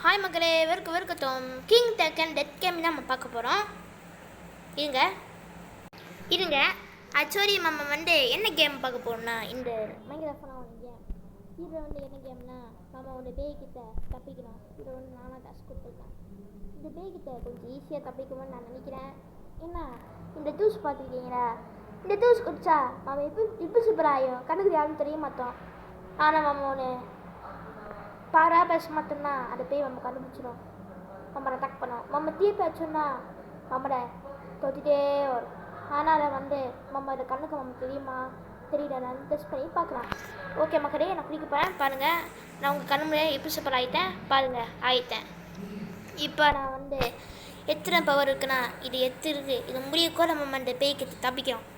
Hi மக்களே, வெறுக்கட்டும். King taken death game தான் நம்ம பார்க்க போகிறோம். இருங்க ஆக்சுவலி நம்ம என்ன கேம் பார்க்க போகிறோம்னா, இந்த மைக்ரோஃபோன் ஒன்று கேம். இதில் என்ன கேம்னா, நம்ம ஒன்று பேய்கிட்ட தப்பிக்கணும். இதில் நானாக டாஸ்க் கொடுத்துருக்கேன். இந்த பேய்கிட்ட கொஞ்சம் ஈஸியாக தப்பிக்கணும்னு நான் நினைக்கிறேன். என்ன இந்த ஜூஸ் பார்த்துருக்கீங்களா? இந்த ஜூஸ் குடிச்சா நம்ம இப்போ சூப்பராகும். கணக்கு யாரும் தெரிய மாட்டோம். ஆனால் நம்ம ஒன்று பாரா பேச மட்டும்தான் அதை போய் நம்ம கண்டுபிடிச்சிடும். நம்மளை அட்டாக் பண்ணோம். நம்ம தீர்ப்பு வச்சோம்னா நம்மளை தொத்திட்டே வரும். ஆனால் நம்ம அதை கண்ணுக்கு நம்ம தெரியுமா தெரியல. நான் டெஸ்ட் பண்ணி பார்க்கலாம். ஓகே மக்களே, நான் குடிக்க போகிறேன். பாருங்கள், நான் உங்கள் கண்ணு முன்னாடி இப்போ சூப்பர் ஆகிட்டேன். பாருங்கள், ஆகிட்டேன். இப்போ நான் எத்தனை பவர் இருக்குன்னா, இது இருக்குது. இது முடியக்கோ நம்ம அந்த பேய்க்கு தப்பிக்கிறோம்.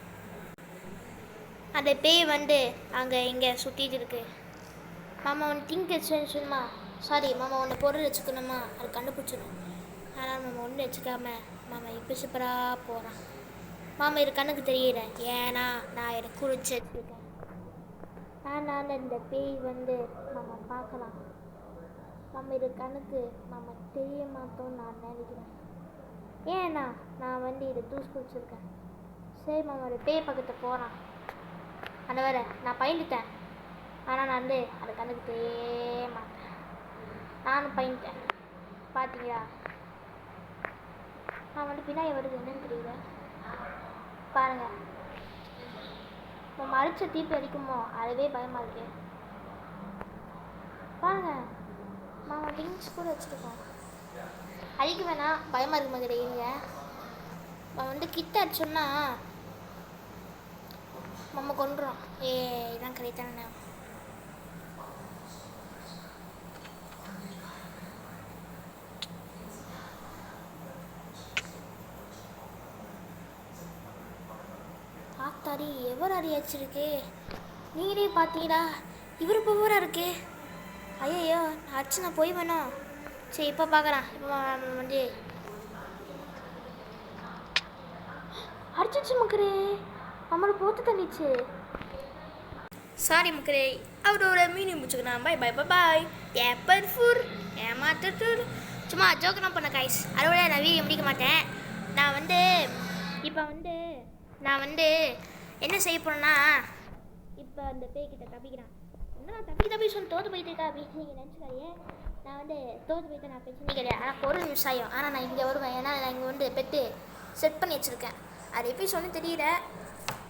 அந்த பேய் அங்கே இங்கே சுற்றிட்டு இருக்கு. மாமா ஒன்று திங்க் வச்சுமா, சாரி மாமா ஒன்று பொருள் வச்சுக்கணுமா, அது கண்டுபிடிச்சிடும். ஆனால் மாமா ஒன்று வச்சுக்காம மாமா இப்போ சூப்பராக போகிறான். மாமா இது கண்ணுக்கு தெரியல, ஏன்னா நான் எனக்கு குறிச்சு வச்சுருக்கேன். ஆனால் இந்த பேய் மாமா பார்க்கலாம். மாமா இது கண்ணுக்கு மாமா தெரிய மாட்டோம்னு நான் நினைக்கிறேன். ஏன்னா நான் இதை தூசு குடிச்சிருக்கேன். சரி மாமா ஒரு பேய் பக்கத்தை போகிறான். அந்த வேற நான் பயந்துட்டேன். ஆனால் நான் அதை கண்டுக்கிட்டே மாட்டேன். நானும் பயந்துட்டேன். பார்த்தீங்களா, நான் பின்னாடி வருது என்னன்னு தெரியல. பாருங்கள், நம்ம அடித்த தீப்பு அடிக்குமோ அதுவே பயமாக இருக்கு. பாருங்கள், நான் விங்ஸ் கூட வச்சுருக்கோம். அடிக்க வேணாம், பயமாக இருக்கு மாதிரி இருங்க. நான் கிட்ட அடிச்சோன்னா நம்ம கொண்டுறோம். இதான் கரெக்டான. ஆத்தாடி, எவர் அடியாச்சிருக்கு. நீங்களே பார்த்தீங்களா? இவர் பவராக இருக்கு. ஐயோ, அடிச்சு நான் போய் வேணும். சரி, இப்போ பார்க்குறேன். இப்போ அடிச்சிச்சு மக்கரே, நம்மளை போத்து தள்ளிச்சு. சாரி மக்கரே, அவரோட மீனிங் முடிச்சுக்கலாம். Bye bye bye bye. ஏப்பர் ஃபுர் ஏமாத்து சும்மா ஜோக்கெல்லாம் பண்ண காய்ஸ். அதோட நான் வீடியோ முடிக்க மாட்டேன். நான் இப்போ நான் என்ன செய்ய போகிறேன்னா, இப்போ அந்த பேய்கிட்ட தப்பிக்கிறான். என்ன தப்பி சொல்லி தோற்று போயிட்டு இருக்கா அப்படின்னு நீங்கள் நினச்சிக்காதே. நான் தோற்று போயிட்டு நான் பிரச்சனை கிடையாது. ஆனால் பொருள் யூஸ் ஆகும். ஆனால் நான் இங்கே வருவேன். ஏன்னா நான் இங்கே பெட்டு செட் பண்ணி வச்சுருக்கேன். அது எப்படி சொன்னு தெரியல.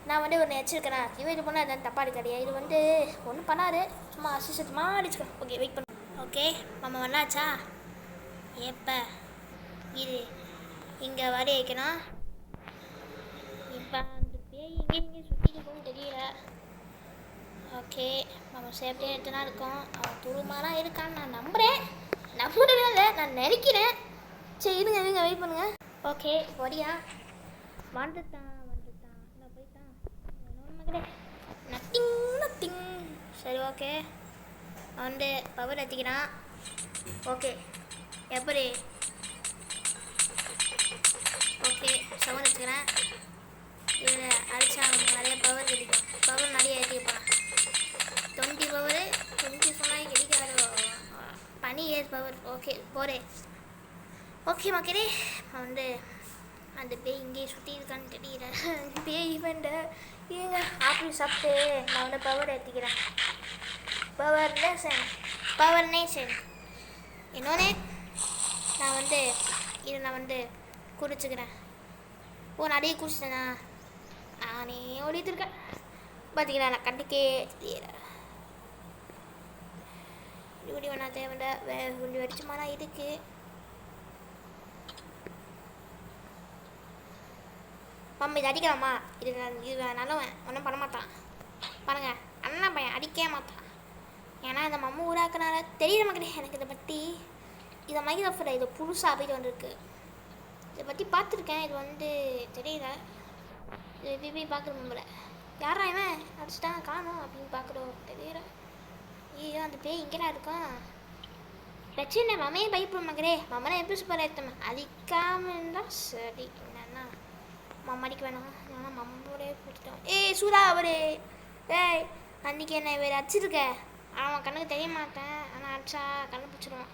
நான் ஒன்று வச்சுருக்கிறேன். இவன் இது பண்ணால் அது தப்பாக கிடையாது. இது ஒன்றும் பண்ணாது, சும்மா அசிசமாக அடிச்சுக்கணும். ஓகே, வெயிட் பண்ணு. ஓகே மாமா வந்தாச்சா? எப்போ இது இங்கே வர வைக்கணும். இப்போ அந்த பேய் இங்கே சுற்றிட்டு இருக்கும்னு தெரியல. ஓகே, நம்ம சேஃப்டியாக எடுத்துனா இருக்கோம். அவன் துருமாலாம் இருக்கான்னு நான் நம்புகிறேன். நம்புறதே இல்லை, நான் நினைக்கிறேன். சரி இருங்க வெயிட் பண்ணுங்க. ஓகே, வரியா? வந்துட்டான். நான் போயிட்டான். நத்திங். சரி ஓகே, பவர் ஏற்றிக்கிறான். ஓகே, எப்படி? ஓகே, சவுண்ட் வச்சுக்கிறேன். இதில் அடித்தா அவனுக்கு நிறைய பவர் கிடைக்கும். பவர் நிறைய ஏற்றிப்பான். 20 பவரு 20 சொன்னால் கிடைக்காது. பனி ஏர் பவர். ஓகே போகிறேன். ஓகே மக்களே, அந்த பேய் இங்கேயே சுற்றி இருக்கான்னு தெரியல. பேய் ஏங்க ஆப்பிள் சாப்பிட்டு நான் பவர் ஏற்றிக்கிறேன். பவர் நேஷன் இன்னொன்று நான் இதை நான் குடிச்சுக்கிறேன். ஓ, நிறைய குடிச்சிட்டேனா? நானே ஓடிட்டுருக்கேன். பார்த்தீங்களா, நான் கண்டுக்கே தெரியல. இப்படி வேணா தேவைண்டா கொஞ்சம் வெடிச்சுமானா இதுக்கு. பம்பு இது அடிக்கலாமா? இது நல்லவன் ஒன்றும் பண்ண மாட்டான். பாருங்கள், அண்ணன் பையன் அடிக்கவே மாட்டான். ஏன்னா இந்த மம்மு ஊராக்குனால தெரியல மக்களே எனக்கு இதை பற்றி. இதை மைக்ரோஃபோன் இது புதுசாக போயிட்டு வந்துருக்கு. இதை பற்றி பார்த்துருக்கேன். இது தெரியல. இது பிபி பார்க்குற மும்பல யாரா இவன் அடிச்சிட்டான் காணும் அப்படின்னு பார்க்குறோம். தெரியல. ஐயோ, அந்த பேய் இங்கேலாம் இருக்கும். பிரச்சனை மம்மையே பயப்படும் மக்களே. மம்மனா எப்படி சூப்பராக எடுத்தோம். அடிக்காமல் இருந்தால் சரி. என்னன்னா மம்மா அடிக்க வேணாம். ஏன்னா மம்மோடே கொடுத்துட்டோம். சூடா அவரு அன்றைக்கி என்ன வேறு அடிச்சிருக்க. அவன் கண்ணுக்கு தெரிய மாட்டேன். ஆனால் அடிச்சா கண்ணு பிடிச்சிடுவான்.